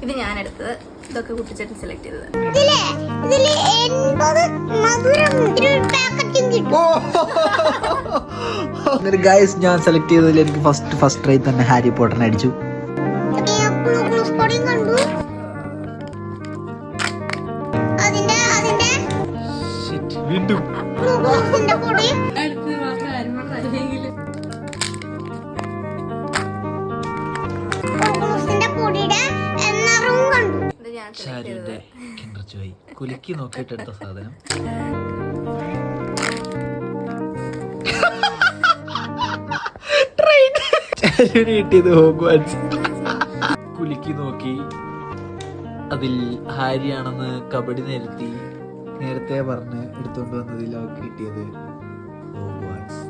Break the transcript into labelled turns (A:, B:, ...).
A: ഇത് ഞാൻ എടുത്തത്. ഇതൊക്കെ കുട്ടിച്ചേട്ടൻ സെലക്ട് ചെയ്തത്.
B: ഗൈസ് ഞാൻ സെലക്ട് ചെയ്തതിൽ എനിക്ക് ഫസ്റ്റ് ട്രൈ തന്നെ ഹാരി പോട്ടറിനെ അടിച്ചു. വീണ്ടും കുലുക്കി നോക്കിട്ടെടുത്ത സാധനം കിട്ടിയത് ഹോഗ്വാർട്സ്. കുലുക്കി നോക്കി അതിൽ ഹാരിയാണെന്ന് കബഡി നിരത്തി നേരത്തെ പറഞ്ഞ് എടുത്തോണ്ട് വന്നതിൽ അവർക്ക് കിട്ടിയത് ഹോഗ്വാർട്സ്.